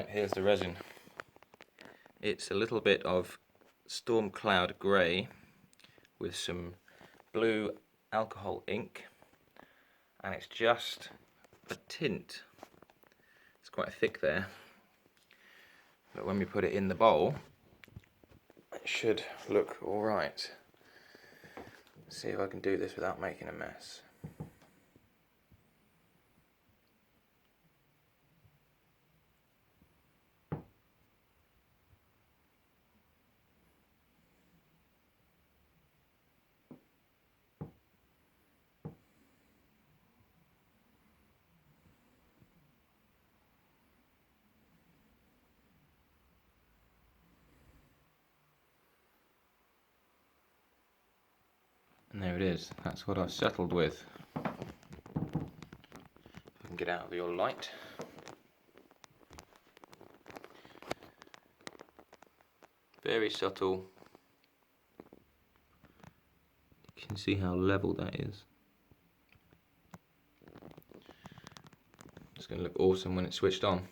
Right, here's the resin. It's a little bit of storm cloud grey with some blue alcohol ink, and it's just a tint. It's quite thick there, but when we put it in the bowl it should look alright. See if I can do this without making a mess. And there it is, that's what I've settled with. If I can get out of your light. Very subtle. You can see how level that is. It's going to look awesome when it's switched on.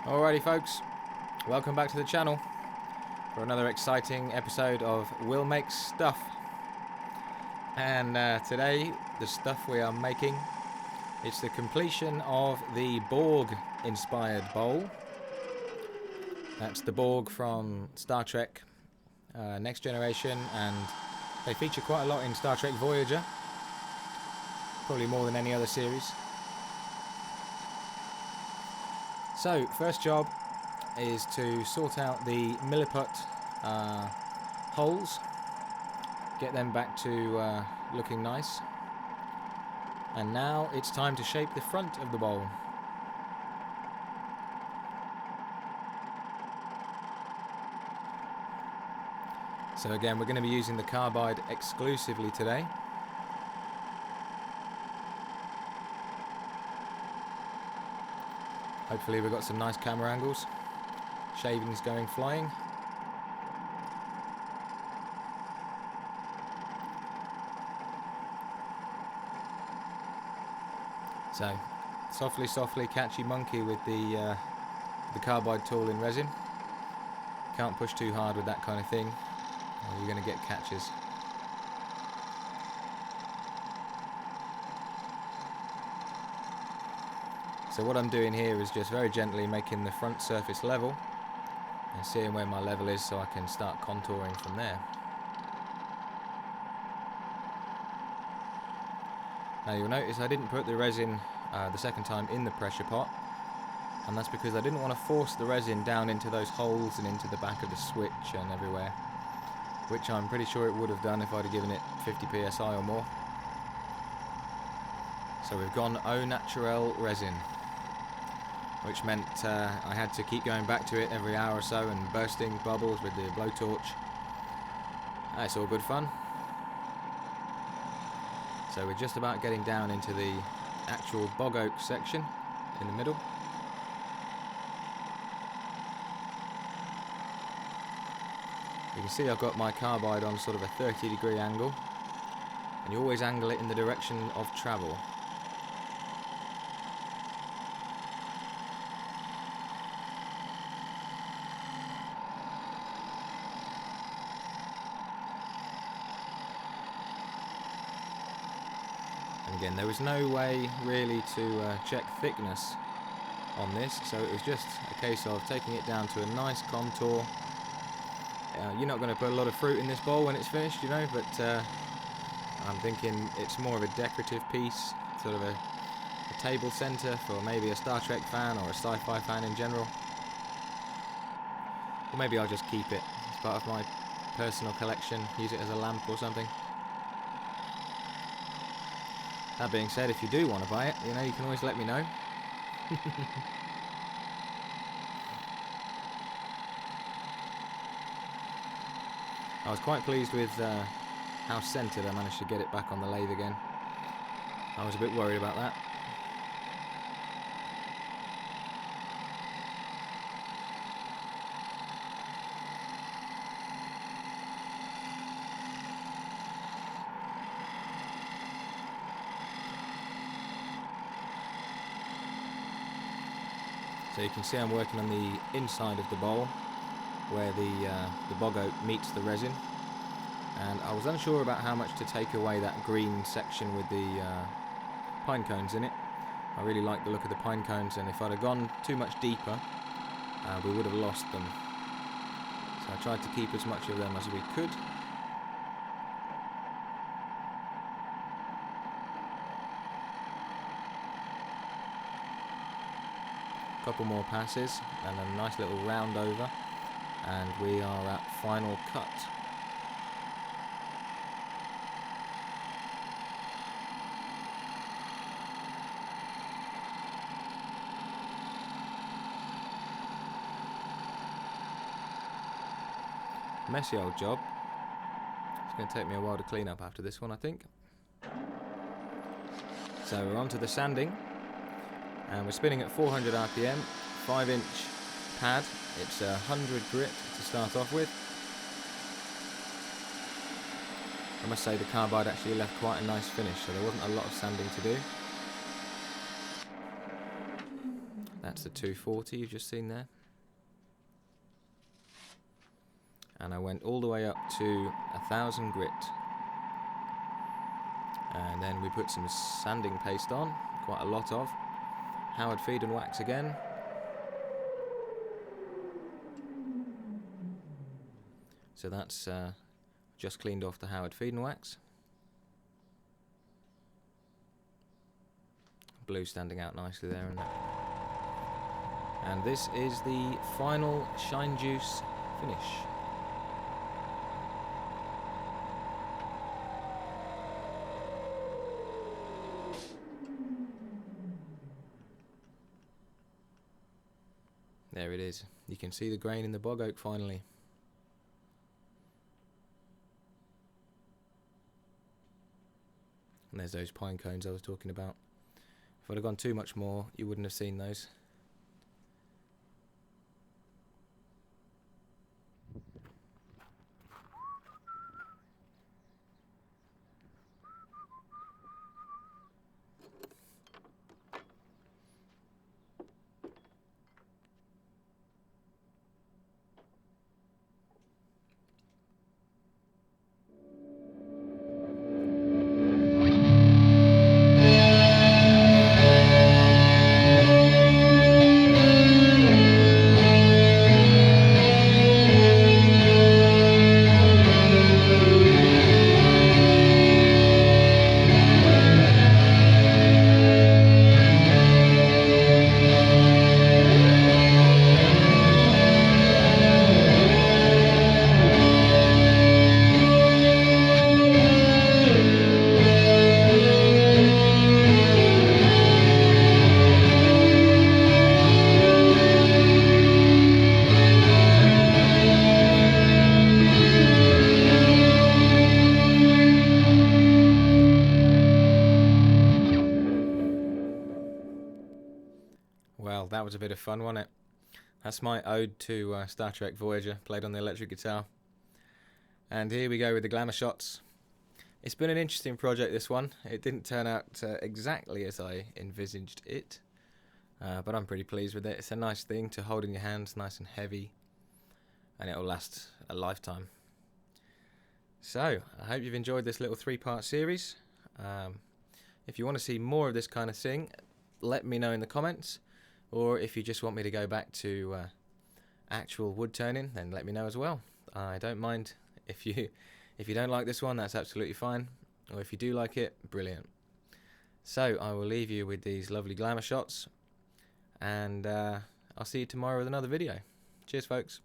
Alrighty folks, welcome back to the channel for another exciting episode of Will Makes Stuff. And today the stuff we are making, it's the completion of the Borg inspired bowl. That's the Borg from Star Trek Next Generation, and they feature quite a lot in Star Trek Voyager, probably more than any other series. So, first job is to sort out the milliput holes, get them back to looking nice. And now it's time to shape the front of the bowl. So again, we're going to be using the carbide exclusively today. Hopefully we've got some nice camera angles, shavings going flying. So, softly, softly, catchy monkey with the carbide tool in resin. Can't push too hard with that kind of thing, or you're going to get catches. So what I'm doing here is just very gently making the front surface level and seeing where my level is so I can start contouring from there. Now you'll notice I didn't put the resin the second time in the pressure pot, and that's because I didn't want to force the resin down into those holes and into the back of the switch and everywhere, which I'm pretty sure it would have done if I'd have given it 50 psi or more. So we've gone au naturel resin, which meant I had to keep going back to it every hour or so and bursting bubbles with the blowtorch. It's all good fun. So we're just about getting down into the actual bog oak section in the middle. You can see I've got my carbide on sort of a 30-degree angle, and you always angle it in the direction of travel. And again, there was no way really to check thickness on this, so it was just a case of taking it down to a nice contour. You're not going to put a lot of fruit in this bowl when it's finished, you know, but I'm thinking it's more of a decorative piece, sort of a table centre for maybe a Star Trek fan or a sci-fi fan in general. Or maybe I'll just keep it as part of my personal collection, use it as a lamp or something. That being said, if you do want to buy it, you know, you can always let me know. I was quite pleased with how centred I managed to get it back on the lathe again. I was a bit worried about that. So you can see I'm working on the inside of the bowl where the bog oak meets the resin, and I was unsure about how much to take away that green section with the pine cones in it. I really like the look of the pine cones, and if I'd have gone too much deeper we would have lost them. So I tried to keep as much of them as we could. Couple more passes and a nice little round over, and we are at final cut. Messy old job. It's going to take me a while to clean up after this one, I think. So we're on to the sanding, and we're spinning at 400 RPM, 5-inch pad. It's 100 grit to start off with. I must say the carbide actually left quite a nice finish, so there wasn't a lot of sanding to do. That's the 240 you've just seen there. And I went all the way up to 1000 grit. And then we put some sanding paste on, quite a lot of. Howard feed and wax again. So that's just cleaned off the Howard feed and wax. Blue standing out nicely there, isn't it? And this is the final shine juice finish. There it is. You can see the grain in the bog oak finally. And there's those pine cones I was talking about. If I'd have gone too much more, you wouldn't have seen those. Well, that was a bit of fun, wasn't it? That's my ode to Star Trek Voyager, played on the electric guitar. And here we go with the glamour shots. It's been an interesting project, this one. It didn't turn out exactly as I envisaged it, but I'm pretty pleased with it. It's a nice thing to hold in your hands, nice and heavy, and it'll last a lifetime. So, I hope you've enjoyed this little 3-part series. If you want to see more of this kind of thing, let me know in the comments. Or if you just want me to go back to actual wood turning, then let me know as well. I don't mind. If you don't like this one, that's absolutely fine. Or if you do like it, brilliant. So I will leave you with these lovely glamour shots, and I'll see you tomorrow with another video. Cheers, folks.